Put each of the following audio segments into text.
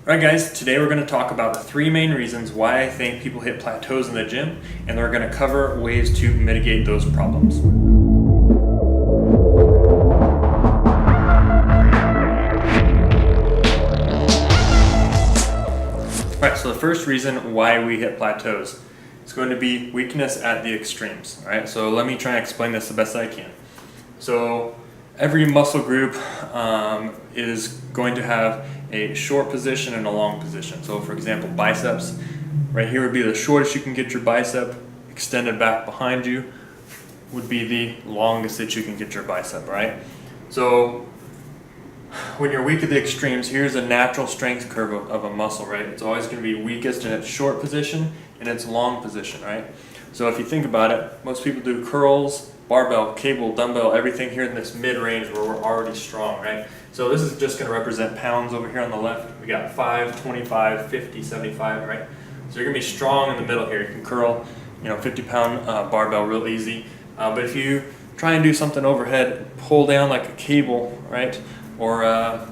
Alright guys, today we're going to talk about the three main reasons why I think people hit plateaus in the gym, and we're going to cover ways to mitigate those problems. Alright, so the first reason why we hit plateaus is going to be weakness at the extremes. Alright, so let me try and explain this the best I can. So every muscle group is going to have a short position and a long position. So for example, biceps, right here would be the shortest you can get your bicep. Extended back behind you would be the longest that you can get your bicep, right? So when you're weak at the extremes, here's a natural strength curve of a muscle, right? It's always going to be weakest in its short position and its long position, right? So if you think about it, most people do curls, barbell, cable, dumbbell, everything here in this mid-range where we're already strong, right? So this is just going to represent pounds over here on the left. We got 5, 25, 50, 75, right? So you're going to be strong in the middle here. You can curl, 50-pound barbell real easy. But if you try and do something overhead, pull down like a cable, right? Or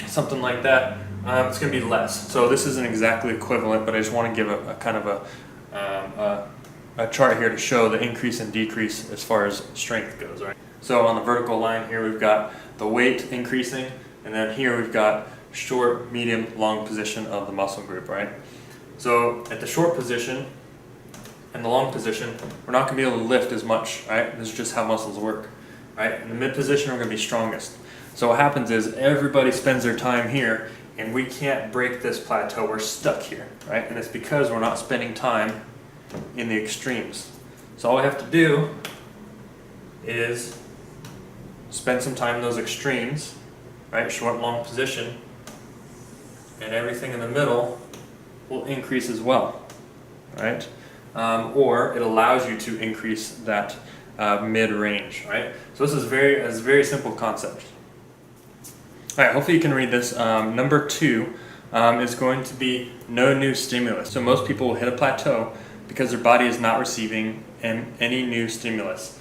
something like that, it's going to be less. So this isn't exactly equivalent, but I just want to give a kind of a chart here to show the increase and decrease as far as strength goes, right? So on the vertical line here, we've got the weight increasing, and then here we've got short, medium, long position of the muscle group, right? So at the short position and the long position, we're not going to be able to lift as much, right? This is just how muscles work, right? In the mid position, we're going to be strongest. So what happens is everybody spends their time here, and we can't break this plateau. We're stuck here, right? And it's because we're not spending time in the extremes. So all we have to do is spend some time in those extremes, right? Short, long position, and everything in the middle will increase as well, right? Or it allows you to increase that mid-range, right? So this is a very simple concept. All right, hopefully you can read this. Number 2 is going to be no new stimulus. So most people will hit a plateau because their body is not receiving any new stimulus.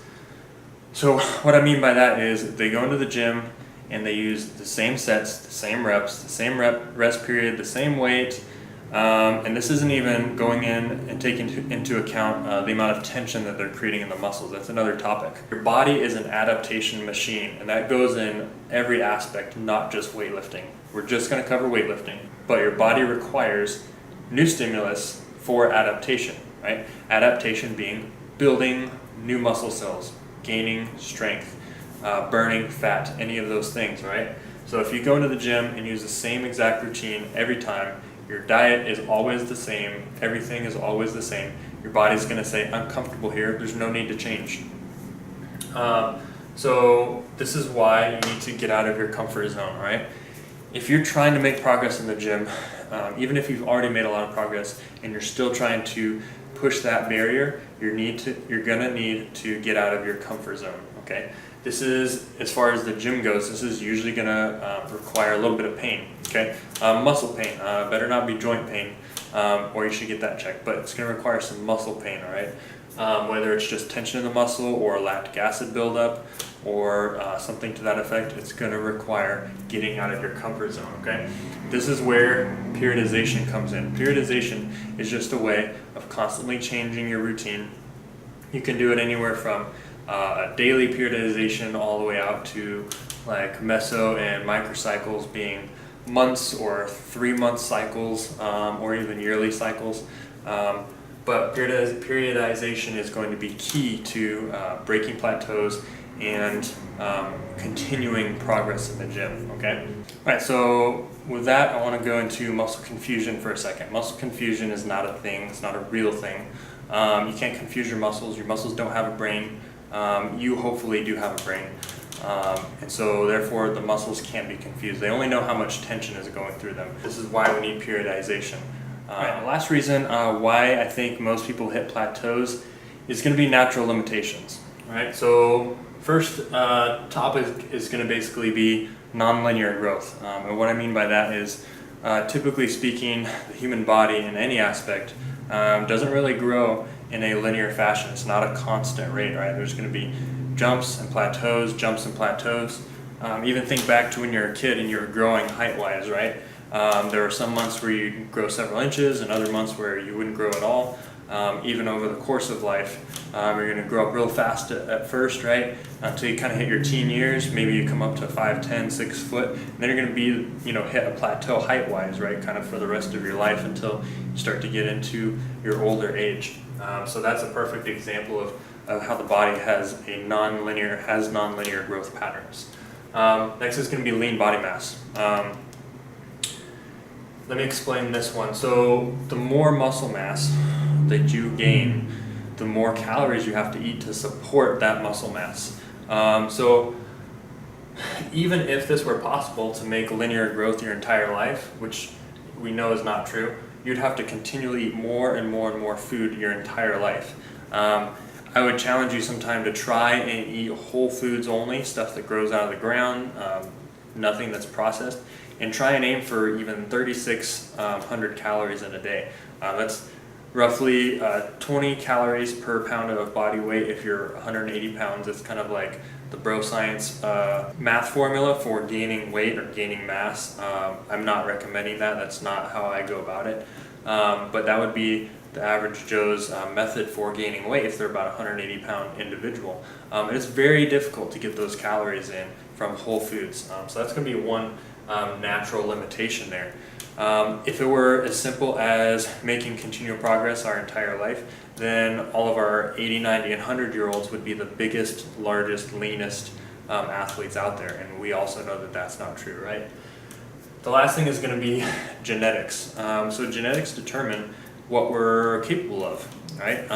So what I mean by that is they go into the gym and they use the same sets, the same reps, the same rest period, the same weight, and this isn't even going in and taking into account the amount of tension that they're creating in the muscles. That's another topic. Your body is an adaptation machine, and that goes in every aspect, not just weightlifting. We're just going to cover weightlifting, but your body requires new stimulus for adaptation, right? Adaptation being building new muscle cells, gaining strength, burning fat, any of those things, right? So if you go into the gym and use the same exact routine every time, your diet is always the same, everything is always the same, your body's going to say, I'm comfortable here, there's no need to change. So this is why you need to get out of your comfort zone, right? If you're trying to make progress in the gym, even if you've already made a lot of progress and you're still trying to push that barrier, you're gonna need to get out of your comfort zone, okay? This is, as far as the gym goes, this is usually gonna require a little bit of pain, okay? Muscle pain, better not be joint pain, or you should get that checked, but it's gonna require some muscle pain, all right? Whether it's just tension in the muscle or lactic acid buildup or something to that effect, it's gonna require getting out of your comfort zone, okay? This is where periodization comes in. Periodization is just a way of constantly changing your routine. You can do it anywhere from a daily periodization all the way out to like meso and microcycles being months or 3-month cycles, or even yearly cycles. But periodization is going to be key to breaking plateaus and continuing progress in the gym, okay? All right, so with that, I want to go into muscle confusion for a second. Muscle confusion is not a thing, it's not a real thing. You can't confuse your muscles don't have a brain. You hopefully do have a brain. And so therefore the muscles can't be confused. They only know how much tension is going through them. This is why we need periodization. The last reason why I think most people hit plateaus is going to be natural limitations. Right? So first topic is going to basically be nonlinear growth. And what I mean by that is typically speaking, the human body in any aspect doesn't really grow in a linear fashion. It's not a constant rate, right? There's going to be jumps and plateaus, jumps and plateaus. Even think back to when you're a kid and you're growing height-wise, right? There are some months where you grow several inches and other months where you wouldn't grow at all. Even over the course of life, you're going to grow up real fast at first, right? Until you kind of hit your teen years, maybe you come up to 5'10", 6 foot, and then you're going to be, hit a plateau height-wise, right? Kind of for the rest of your life until you start to get into your older age. So that's a perfect example of how the body has non-linear growth patterns. Next is going to be lean body mass. Let me explain this one. So the more muscle mass that you gain, the more calories you have to eat to support that muscle mass. So even if this were possible to make linear growth your entire life, which we know is not true, you'd have to continually eat more and more and more food your entire life. I would challenge you sometime to try and eat whole foods only, stuff that grows out of the ground, nothing that's processed, and try and aim for even 3,600 calories in a day. That's roughly 20 calories per pound of body weight. If you're 180 pounds, it's kind of like the bro science math formula for gaining weight or gaining mass. I'm not recommending that. That's not how I go about it. But that would be the average Joe's method for gaining weight if they're about a 180 pound individual. And it's very difficult to get those calories in from whole foods. So that's going to be one natural limitation there. If it were as simple as making continual progress our entire life, then all of our 80, 90, and 100-year-olds would be the biggest, largest, leanest athletes out there. And we also know that that's not true, right? The last thing is going to be genetics. So genetics determine what we're capable of, right?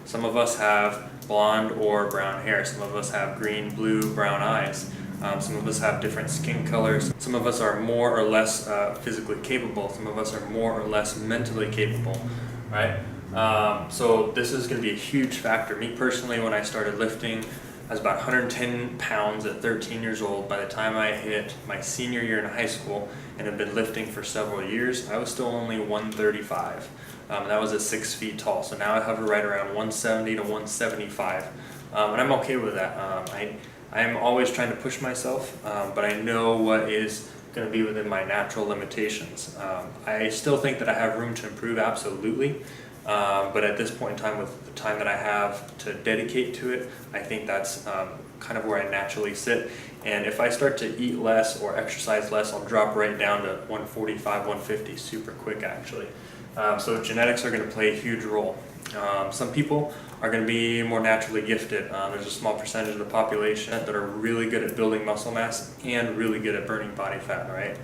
Some of us have blonde or brown hair. Some of us have green, blue, brown eyes. Some of us have different skin colors. Some of us are more or less physically capable. Some of us are more or less mentally capable, right? So this is going to be a huge factor. Me personally, when I started lifting, I was about 110 pounds at 13 years old. By the time I hit my senior year in high school and had been lifting for several years, I was still only 135. That was at 6 feet tall. So now I hover right around 170 to 175. And I'm okay with that. I am always trying to push myself, but I know what is going to be within my natural limitations. I still think that I have room to improve, absolutely. But at this point in time, with the time that I have to dedicate to it, I think that's kind of where I naturally sit. And if I start to eat less or exercise less, I'll drop right down to 145, 150 super quick, actually. So genetics are going to play a huge role. Some people are going to be more naturally gifted. There's a small percentage of the population that are really good at building muscle mass and really good at burning body fat, right?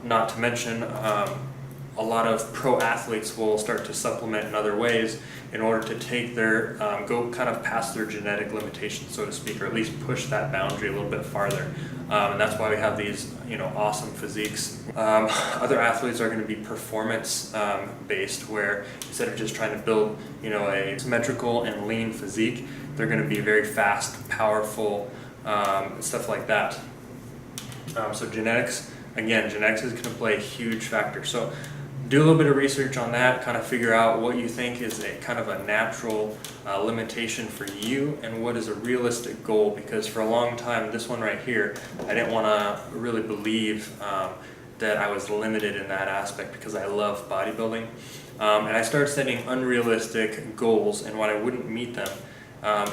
Not to mention, a lot of pro athletes will start to supplement in other ways in order to take their, go kind of past their genetic limitations, so to speak, or at least push that boundary a little bit farther. And that's why we have these, awesome physiques. Other athletes are going to be performance based, where instead of just trying to build, a symmetrical and lean physique, they're going to be very fast, powerful, stuff like that. So genetics is going to play a huge factor. So do a little bit of research on that, kind of figure out what you think is a kind of a natural limitation for you and what is a realistic goal, because for a long time, this one right here, I didn't want to really believe that I was limited in that aspect because I love bodybuilding. And I started setting unrealistic goals, and when I wouldn't meet them,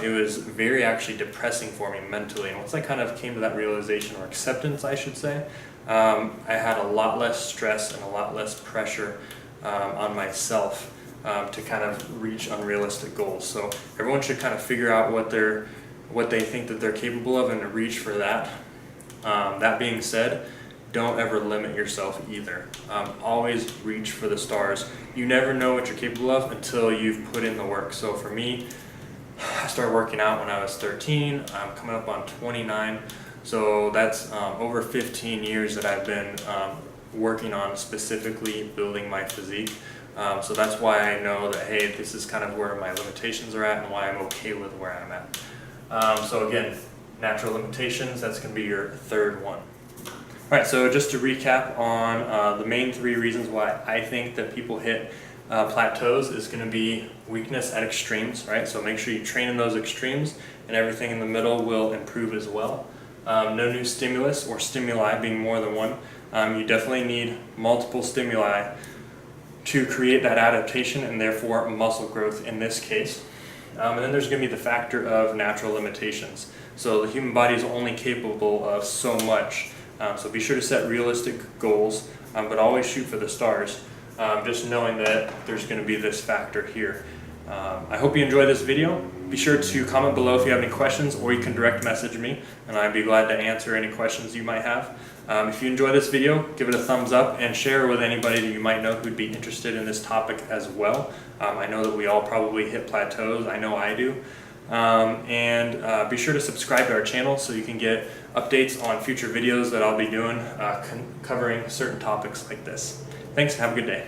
it was very actually depressing for me mentally. And once I kind of came to that realization, or acceptance I should say, I had a lot less stress and a lot less pressure on myself to kind of reach unrealistic goals. So everyone should kind of figure out what they think that they're capable of and to reach for that. That being said, don't ever limit yourself either. Always reach for the stars. You never know what you're capable of until you've put in the work. So for me, I started working out when I was 13. I'm coming up on 29. So that's over 15 years that I've been working on specifically building my physique. So that's why I know that, hey, this is kind of where my limitations are at and why I'm okay with where I'm at. So again, natural limitations, that's going to be your third one. All right, so just to recap on the main 3 reasons why I think that people hit plateaus is going to be weakness at extremes, right? So make sure you train in those extremes and everything in the middle will improve as well. no new stimulus or stimuli being more than one. You definitely need multiple stimuli to create that adaptation and therefore muscle growth in this case. And then there's going to be the factor of natural limitations. So the human body is only capable of so much. So be sure to set realistic goals, but always shoot for the stars. Just knowing that there's going to be this factor here. I hope you enjoyed this video. Be sure to comment below if you have any questions, or you can direct message me and I'd be glad to answer any questions you might have. If you enjoy this video, give it a thumbs up and share it with anybody that you might know who'd be interested in this topic as well. I know that we all probably hit plateaus. I know I do. And be sure to subscribe to our channel so you can get updates on future videos that I'll be doing covering certain topics like this. Thanks and have a good day.